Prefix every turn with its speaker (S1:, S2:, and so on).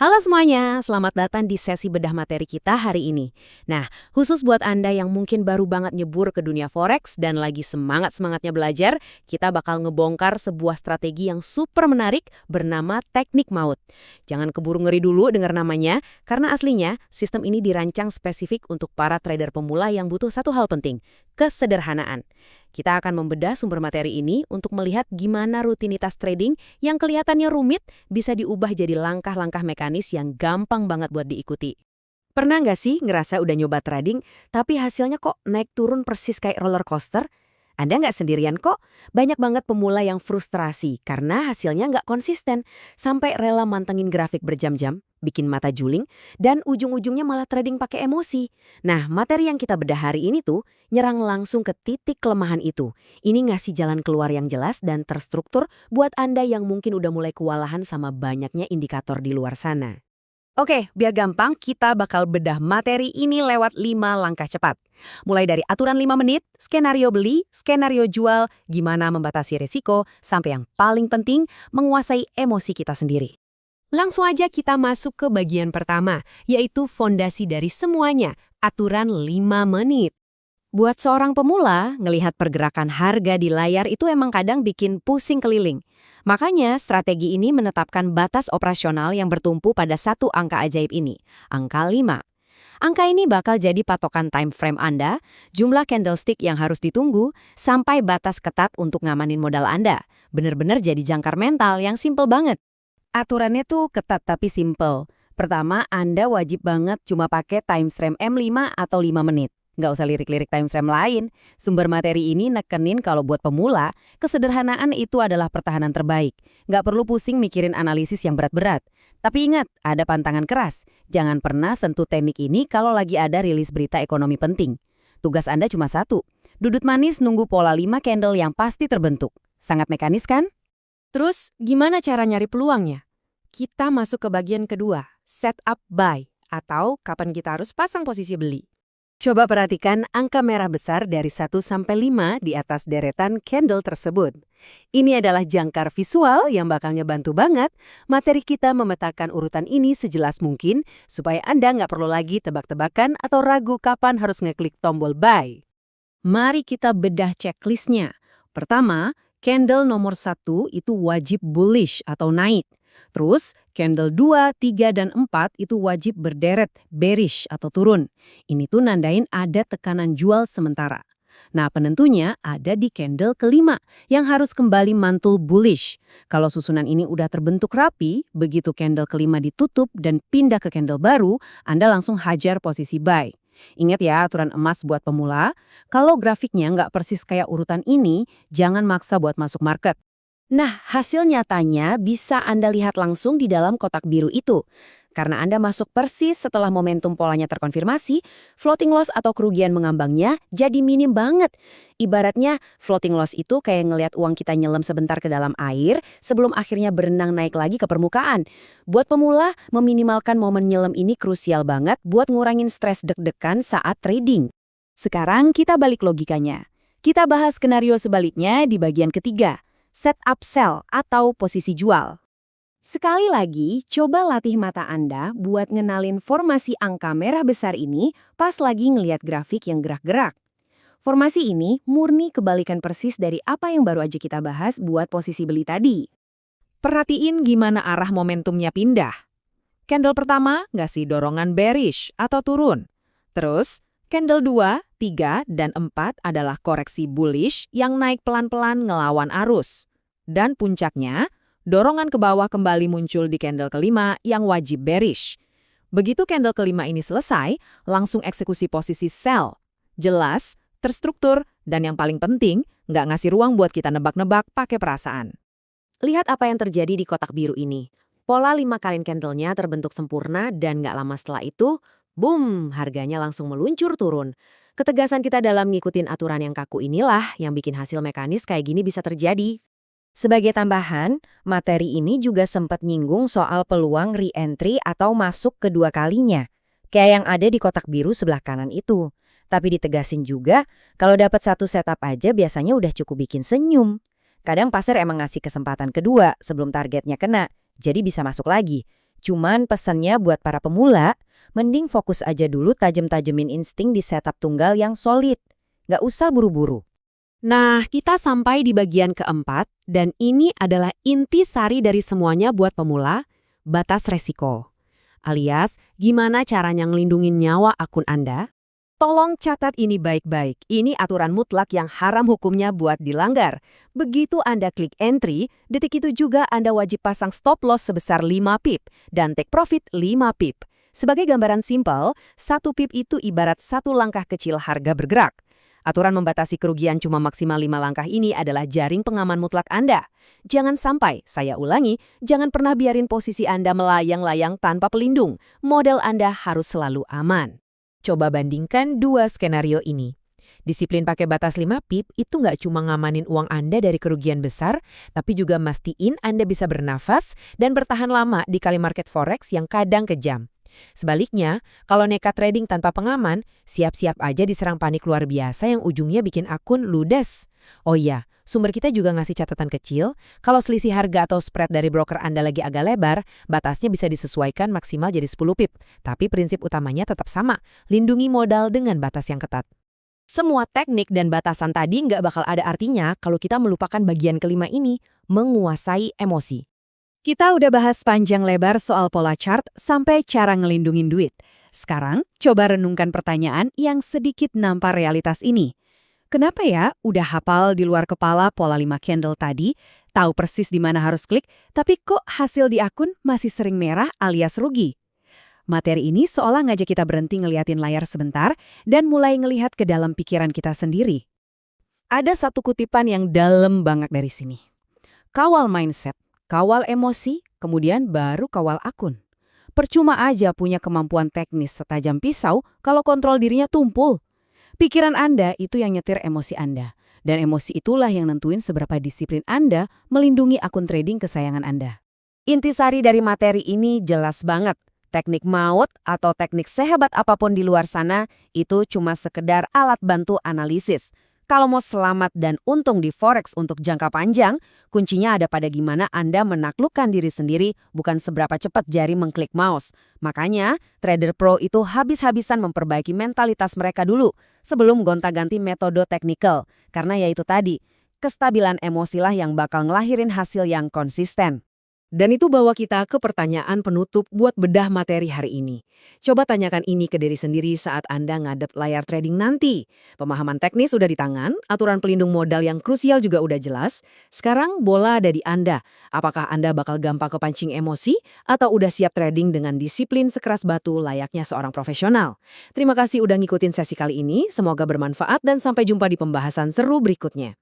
S1: Halo semuanya, selamat datang di sesi bedah materi kita hari ini. Nah, khusus buat Anda yang mungkin baru banget nyebur ke dunia forex dan lagi semangat-semangatnya belajar, kita bakal ngebongkar sebuah strategi yang super menarik bernama teknik maut. Jangan keburu ngeri dulu dengar namanya, karena aslinya sistem ini dirancang spesifik untuk para trader pemula yang butuh satu hal penting, kesederhanaan. Kita akan membedah sumber materi ini untuk melihat gimana rutinitas trading yang kelihatannya rumit bisa diubah jadi langkah-langkah mekanis yang gampang banget buat diikuti. Pernah nggak sih ngerasa udah nyoba trading, tapi hasilnya kok naik turun persis kayak roller coaster? Anda nggak sendirian kok, banyak banget pemula yang frustrasi karena hasilnya nggak konsisten, sampai rela mantengin grafik berjam-jam, bikin mata juling, dan ujung-ujungnya malah trading pakai emosi. Nah, materi yang kita bedah hari ini tuh nyerang langsung ke titik kelemahan itu. Ini ngasih jalan keluar yang jelas dan terstruktur buat Anda yang mungkin udah mulai kewalahan sama banyaknya indikator di luar sana. Oke, biar gampang, kita bakal bedah materi ini lewat 5 langkah cepat. Mulai dari aturan 5 menit, skenario beli, skenario jual, gimana membatasi risiko, sampai yang paling penting, menguasai emosi kita sendiri. Langsung aja kita masuk ke bagian pertama, yaitu fondasi dari semuanya, aturan 5 menit. Buat seorang pemula, ngelihat pergerakan harga di layar itu emang kadang bikin pusing keliling. Makanya strategi ini menetapkan batas operasional yang bertumpu pada satu angka ajaib ini, angka 5. Angka ini bakal jadi patokan time frame Anda, jumlah candlestick yang harus ditunggu, sampai batas ketat untuk ngamanin modal Anda. Bener-bener jadi jangkar mental yang simple banget. Aturannya tuh ketat tapi simple. Pertama, Anda wajib banget cuma pakai time frame M5 atau 5 menit. Nggak usah lirik-lirik time frame lain. Sumber materi ini nekenin kalau buat pemula, kesederhanaan itu adalah pertahanan terbaik. Nggak perlu pusing mikirin analisis yang berat-berat. Tapi ingat, ada pantangan keras. Jangan pernah sentuh teknik ini kalau lagi ada rilis berita ekonomi penting. Tugas Anda cuma satu, duduk manis nunggu pola 5 candle yang pasti terbentuk. Sangat mekanis kan? Terus, gimana cara nyari peluangnya? Kita masuk ke bagian kedua, setup buy, atau kapan kita harus pasang posisi beli. Coba perhatikan angka merah besar dari 1 sampai 5 di atas deretan candle tersebut. Ini adalah jangkar visual yang bakal ngebantu banget materi kita memetakan urutan ini sejelas mungkin supaya Anda nggak perlu lagi tebak-tebakan atau ragu kapan harus ngeklik tombol buy. Mari kita bedah checklistnya. Pertama, candle nomor 1 itu wajib bullish atau naik. Terus, candle 2, 3, dan 4 itu wajib berderet, bearish atau turun. Ini tuh nandain ada tekanan jual sementara. Nah, penentunya ada di candle kelima yang harus kembali mantul bullish. Kalau susunan ini udah terbentuk rapi, begitu candle kelima ditutup dan pindah ke candle baru, Anda langsung hajar posisi buy. Ingat ya aturan emas buat pemula, kalau grafiknya nggak persis kayak urutan ini, jangan maksa buat masuk market. Nah, hasil nyatanya bisa Anda lihat langsung di dalam kotak biru itu. Karena Anda masuk persis setelah momentum polanya terkonfirmasi, floating loss atau kerugian mengambangnya jadi minim banget. Ibaratnya, floating loss itu kayak ngelihat uang kita nyelam sebentar ke dalam air sebelum akhirnya berenang naik lagi ke permukaan. Buat pemula, meminimalkan momen nyelam ini krusial banget buat ngurangin stres deg-degan saat trading. Sekarang kita balik logikanya. Kita bahas skenario sebaliknya di bagian ketiga. Setup sell atau posisi jual. Sekali lagi, coba latih mata Anda buat ngenalin formasi angka merah besar ini pas lagi ngelihat grafik yang gerak-gerak. Formasi ini murni kebalikan persis dari apa yang baru aja kita bahas buat posisi beli tadi. Perhatiin gimana arah momentumnya pindah. Candle pertama ngasih dorongan bearish atau turun. Terus, candle 2, 3, dan 4 adalah koreksi bullish yang naik pelan-pelan ngelawan arus. Dan puncaknya, dorongan ke bawah kembali muncul di candle kelima yang wajib bearish. Begitu candle kelima ini selesai, langsung eksekusi posisi sell. Jelas, terstruktur, dan yang paling penting, nggak ngasih ruang buat kita nebak-nebak pakai perasaan. Lihat apa yang terjadi di kotak biru ini. Pola 5 kain candlenya terbentuk sempurna dan nggak lama setelah itu, boom, harganya langsung meluncur turun. Ketegasan kita dalam ngikutin aturan yang kaku inilah yang bikin hasil mekanis kayak gini bisa terjadi. Sebagai tambahan, materi ini juga sempat nyinggung soal peluang re-entry atau masuk kedua kalinya. Kayak yang ada di kotak biru sebelah kanan itu. Tapi ditegasin juga, kalau dapat satu setup aja biasanya udah cukup bikin senyum. Kadang pasar emang ngasih kesempatan kedua sebelum targetnya kena, jadi bisa masuk lagi.
S2: Cuman pesannya buat para pemula, mending fokus aja dulu tajem-tajemin insting di setup tunggal yang solid. Nggak usah buru-buru.
S1: Nah, kita sampai di bagian keempat, dan ini adalah inti sari dari semuanya buat pemula, batas resiko. Alias, gimana caranya ngelindungin nyawa akun Anda? Tolong catat ini baik-baik. Ini aturan mutlak yang haram hukumnya buat dilanggar. Begitu Anda klik entry, detik itu juga Anda wajib pasang stop loss sebesar 5 pip dan take profit 5 pip. Sebagai gambaran simpel, 1 pip itu ibarat satu langkah kecil harga bergerak. Aturan membatasi kerugian cuma maksimal 5 langkah ini adalah jaring pengaman mutlak Anda. Jangan sampai, saya ulangi, jangan pernah biarin posisi Anda melayang-layang tanpa pelindung. Modal Anda harus selalu aman. Coba bandingkan dua skenario ini. Disiplin pakai batas 5 pip itu nggak cuma ngamanin uang Anda dari kerugian besar, tapi juga mastiin Anda bisa bernafas dan bertahan lama di kali market forex yang kadang kejam. Sebaliknya, kalau nekat trading tanpa pengaman, siap-siap aja diserang panik luar biasa yang ujungnya bikin akun ludes. Oh iya, sumber kita juga ngasih catatan kecil, kalau selisih harga atau spread dari broker Anda lagi agak lebar, batasnya bisa disesuaikan maksimal jadi 10 pip. Tapi prinsip utamanya tetap sama, lindungi modal dengan batas yang ketat. Semua teknik dan batasan tadi nggak bakal ada artinya kalau kita melupakan bagian kelima ini, menguasai emosi. Kita udah bahas panjang lebar soal pola chart sampai cara ngelindungin duit. Sekarang, coba renungkan pertanyaan yang sedikit nampar realitas ini. Kenapa ya udah hafal di luar kepala pola 5 candle tadi, tahu persis di mana harus klik, tapi kok hasil di akun masih sering merah alias rugi? Materi ini seolah ngajak kita berhenti ngeliatin layar sebentar dan mulai ngelihat ke dalam pikiran kita sendiri. Ada satu kutipan yang dalam banget dari sini. Kawal mindset. Kawal emosi, kemudian baru kawal akun. Percuma aja punya kemampuan teknis setajam pisau kalau kontrol dirinya tumpul. Pikiran Anda itu yang nyetir emosi Anda. Dan emosi itulah yang nentuin seberapa disiplin Anda melindungi akun trading kesayangan Anda. Intisari dari materi ini jelas banget. Teknik maut atau teknik sehebat apapun di luar sana itu cuma sekedar alat bantu analisis. Kalau mau selamat dan untung di forex untuk jangka panjang, kuncinya ada pada gimana Anda menaklukkan diri sendiri, bukan seberapa cepat jari mengklik mouse. Makanya, trader pro itu habis-habisan memperbaiki mentalitas mereka dulu, sebelum gonta-ganti metode teknikal. Karena yaitu tadi, kestabilan emosilah yang bakal ngelahirin hasil yang konsisten. Dan itu bawa kita ke pertanyaan penutup buat bedah materi hari ini. Coba tanyakan ini ke diri sendiri saat Anda ngadep layar trading nanti. Pemahaman teknis udah di tangan, aturan pelindung modal yang krusial juga udah jelas. Sekarang bola ada di Anda. Apakah Anda bakal gampang kepancing emosi atau udah siap trading dengan disiplin sekeras batu layaknya seorang profesional? Terima kasih udah ngikutin sesi kali ini, semoga bermanfaat dan sampai jumpa di pembahasan seru berikutnya.